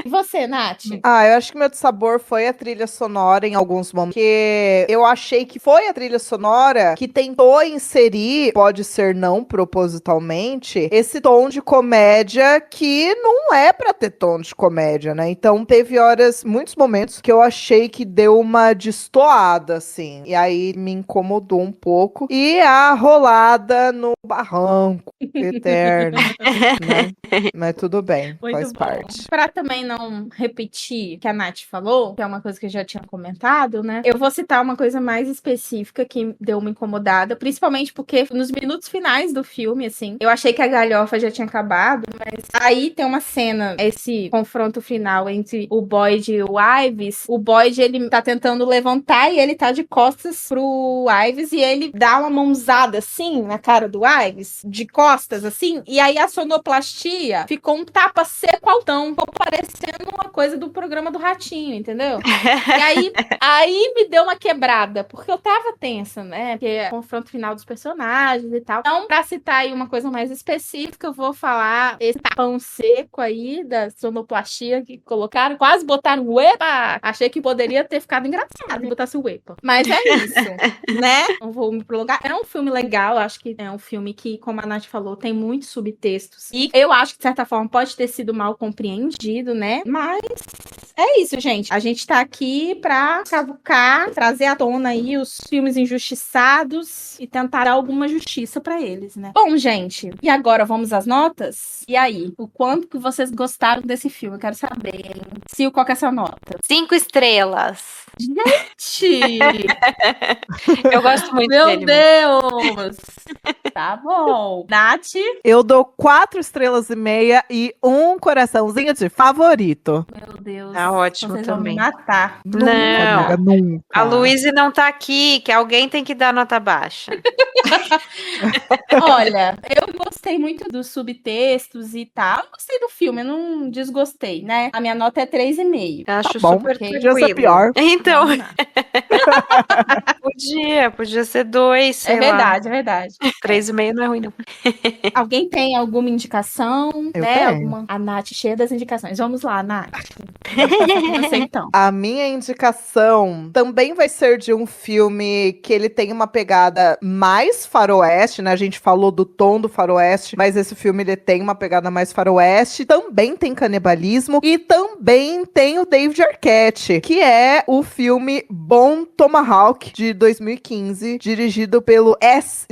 E você, Nath? Eu acho que meu dissabor foi a trilha sonora em alguns momentos, porque eu achei que foi a trilha sonora que tentou inserir, pode ser não propositalmente, esse tom de comédia que não é pra ter tom de comédia, né? Então teve muitos momentos que eu achei que deu uma destoada, assim, e aí me incomodou um pouco. E a rolada no barranco eterno, né? Mas tudo bem, Muito faz bom. parte. Pra também não repetir o que a Nath falou, que é uma coisa que eu já tinha comentado, né? Eu vou citar uma coisa mais específica que deu uma incomodada, principalmente porque nos minutos finais do filme, assim, eu achei que a galhofa já tinha acabado, mas aí tem uma cena, esse confronto final entre o Boyd e o Ives. O Boyd, ele tá tentando levantar e ele tá de costas pro Ives e ele dá uma mãozada assim na cara do Ives, de costas, assim, e aí a sonoplastia ficou um tapa seco altão, ficou parecendo uma coisa do programa do Ratinho, entendeu? E aí me deu uma quebrada, porque eu tava tensa, né? Porque é o confronto final dos personagens e tal. Então, pra citar aí uma coisa mais específica, eu vou falar esse tapão seco aí da sonoplastia que colocaram, quase botaram o epa! Achei que poderia ter ficado engraçado se botasse o epa. Mas é isso, né? Não vou me prolongar. É um filme legal, acho que é um filme que, como a Nath falou, tem muitos subtextos. E eu acho que, de certa forma, pode ter sido mal compreendido, né? Mas é isso, gente. A gente tá aqui pra cavucar, trazer à tona aí os filmes injustiçados e tentar dar alguma justiça pra eles, né? Bom, gente, e agora vamos às notas? E aí, o quanto que vocês gostaram desse filme? Eu quero saber, hein? Sil, qual que é a sua nota? 5 estrelas. Gente! Eu gosto muito Meu dele. Deus! Tá bom. Nath? Eu dou 4 estrelas e meia e um coraçãozinho de favorito. Meu Deus. Tá ótimo Vocês também. vão me matar. Não. Amiga, nunca. A Luíse não tá aqui, que alguém tem que dar nota baixa. Olha, eu gostei muito dos subtextos e tal. Eu gostei do filme, eu não desgostei, né? A minha nota é 3,5. Acho bom, super ok. Podia ser tranquilo. pior. Então, Vamos lá. podia ser 2, sei É verdade, é verdade. 3,5 não é ruim, não. Alguém tem alguma indicação? Eu né? tenho. Alguma... A Nath cheia das indicações. Vamos lá, Nath. passar pra você, então. A minha indicação também vai ser de um filme que ele tem uma pegada mais faroeste, né? A gente falou do tom do faroeste, mas esse filme ele tem uma pegada mais faroeste, também tem canibalismo e também tem o David Arquette, que é o filme Bone Tomahawk, de 2015, dirigido pelo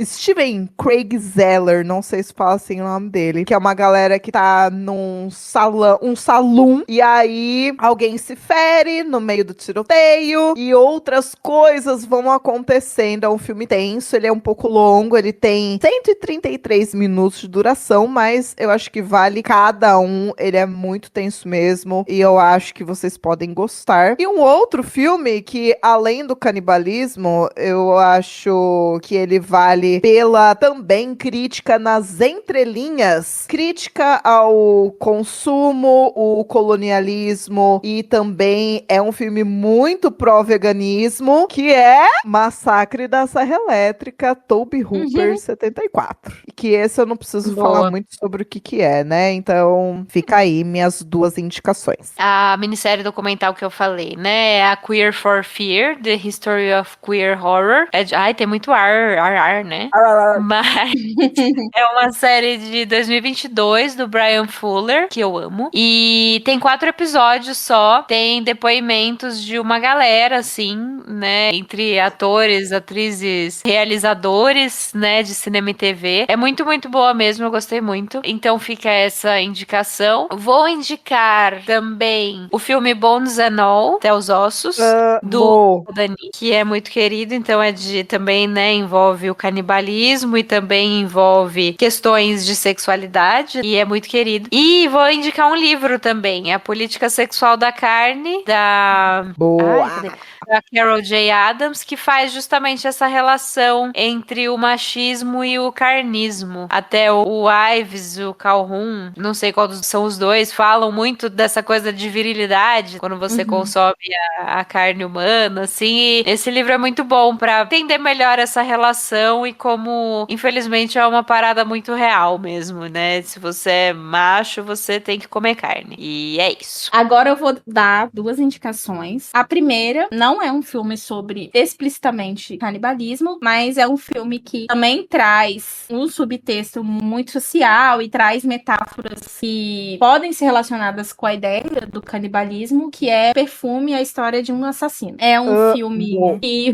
Steven Craig Zeller, não sei se fala assim o nome dele, que é uma galera que tá num salão, saloon, e aí alguém se fere no meio do tiroteio e outras coisas vão acontecendo. É um filme tenso, ele é um pouco longo, ele tem 133 minutos de duração, mas eu acho que vale cada um, ele é muito tenso mesmo, e eu acho que vocês podem gostar. E um outro filme que, além do canibalismo, eu acho que ele vale pela também crítica nas entrelinhas, crítica ao consumo, o colonialismo, e também é um filme muito pró-veganismo, que é Massacre da Serra Elétrica, Tobe Hooper, 74. Que esse eu não preciso falar muito sobre o que é, né? Então, fica aí minhas duas indicações. A minissérie documental que eu falei, né? É a Queer for Fear, The History of Queer Horror. Ai, tem muito ar, né? Mas é uma série de 2022 do Brian Fuller, que eu amo. E tem 4 episódios só. Tem depoimentos de uma galera, assim, né? Entre atores, atrizes, realizadores, né? De cinema e TV. É muito, muito boa mesmo. Eu gostei muito. Então fica essa indicação. Vou indicar também o filme Bones and All, Até os Ossos, do Dani, que é muito querido. Então é de também, né? Envolve o canibalismo e também envolve questões de sexualidade. E é muito querido. E vou indicar um livro também, A Política Sexual da Carne, da da Carol J. Adams, que faz justamente essa relação entre o machismo e o carnismo. Até o Ives, o Calhoun, não sei qual são os dois, falam muito dessa coisa de virilidade quando você consome a carne humana, assim. E esse livro é muito bom pra entender melhor essa relação e como, infelizmente, é uma parada muito real mesmo, né? Se você é macho, você tem que comer carne. E é isso. Agora eu vou dar 2 indicações. A primeira não é um filme sobre explicitamente canibalismo, mas é um filme que também traz um subtexto muito social e traz metáforas que podem ser relacionadas com a ideia do canibalismo, que é Perfume, a história de um assassino. É um filme que,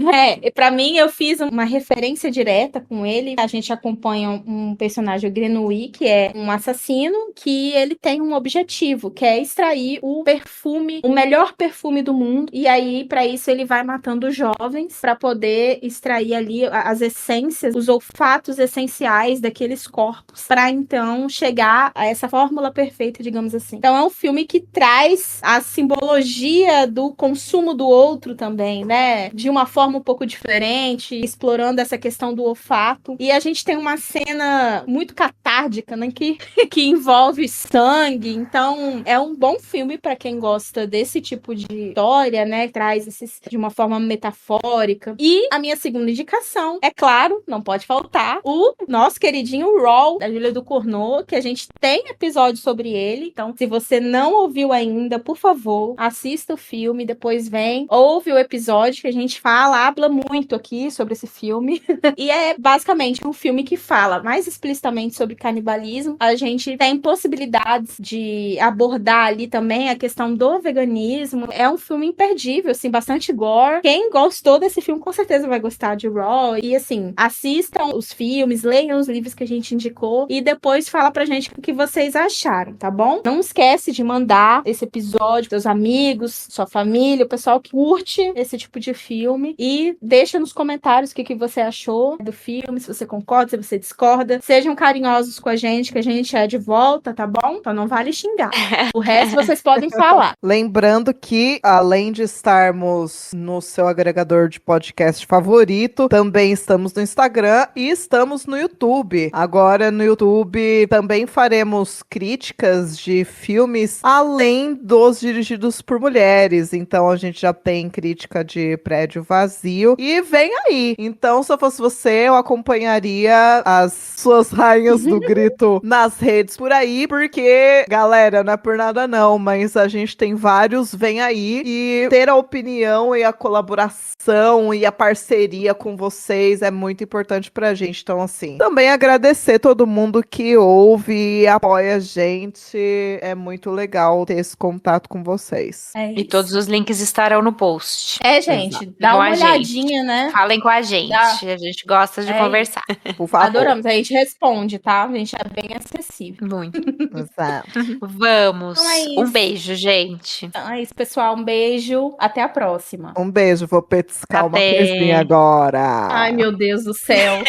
pra mim, eu fiz uma referência direta com ele. A gente acompanha um personagem, o Grenouille, que é um assassino que ele tem um objetivo, que é extrair o perfume, o melhor perfume do mundo, e aí, pra isso, ele vai matando jovens pra poder extrair ali as essências, os olfatos essenciais daqueles corpos, pra então chegar a essa fórmula perfeita, digamos assim. Então é um filme que traz a simbologia do consumo do outro também, né? De uma forma um pouco diferente, explorando essa questão do olfato. E a gente tem uma cena muito catártica, né? Que envolve sangue. Então é um bom filme pra quem gosta desse tipo de história, né? Traz esses de uma forma metafórica. E a minha segunda indicação, é claro, não pode faltar, o nosso queridinho Raw, da Júlia Ducournau, que a gente tem episódio sobre ele. Então, se você não ouviu ainda, por favor, assista o filme, depois vem, ouve o episódio que a gente habla muito aqui sobre esse filme. E é basicamente um filme que fala mais explicitamente sobre canibalismo. A gente tem possibilidades de abordar ali também a questão do veganismo. É um filme imperdível, assim, bastante gore. Quem gostou desse filme, com certeza vai gostar de Raw. E, assim, assistam os filmes, leiam os livros que a gente indicou e depois fala pra gente o que vocês acharam, tá bom? Não esquece de mandar esse episódio pros seus amigos, sua família, o pessoal que curte esse tipo de filme, e deixa nos comentários o que você achou do filme, se você concorda, se você discorda. Sejam carinhosos com a gente, que a gente é de volta, tá bom? Então não vale xingar. O resto vocês podem falar. Lembrando que, além de estarmos no seu agregador de podcast favorito, também estamos no Instagram e estamos no YouTube. YouTube. Agora no YouTube também faremos críticas de filmes além dos dirigidos por mulheres. Então a gente já tem crítica de Prédio Vazio e vem aí. Então, se eu fosse você, eu acompanharia as suas rainhas do grito nas redes por aí, porque, galera, não é por nada não, mas a gente tem vários vem aí e ter a opinião e a colaboração e a parceria com vocês é muito importante pra gente. Então, assim, também agradecer todo mundo que ouve e apoia a gente. É muito legal ter esse contato com vocês. E todos os links estarão no post. Gente, Exato. dá Com uma a olhadinha, né? Falem com a gente. A gente gosta de conversar. Por favor. Adoramos, a gente responde, tá? A gente é bem acessível. Muito. Exato. Vamos. Então é isso. Um beijo, gente. Então é isso, pessoal. Um beijo. Até a próxima. Um beijo, vou petiscar uma Até. coisinha agora. Ai, meu Deus do céu.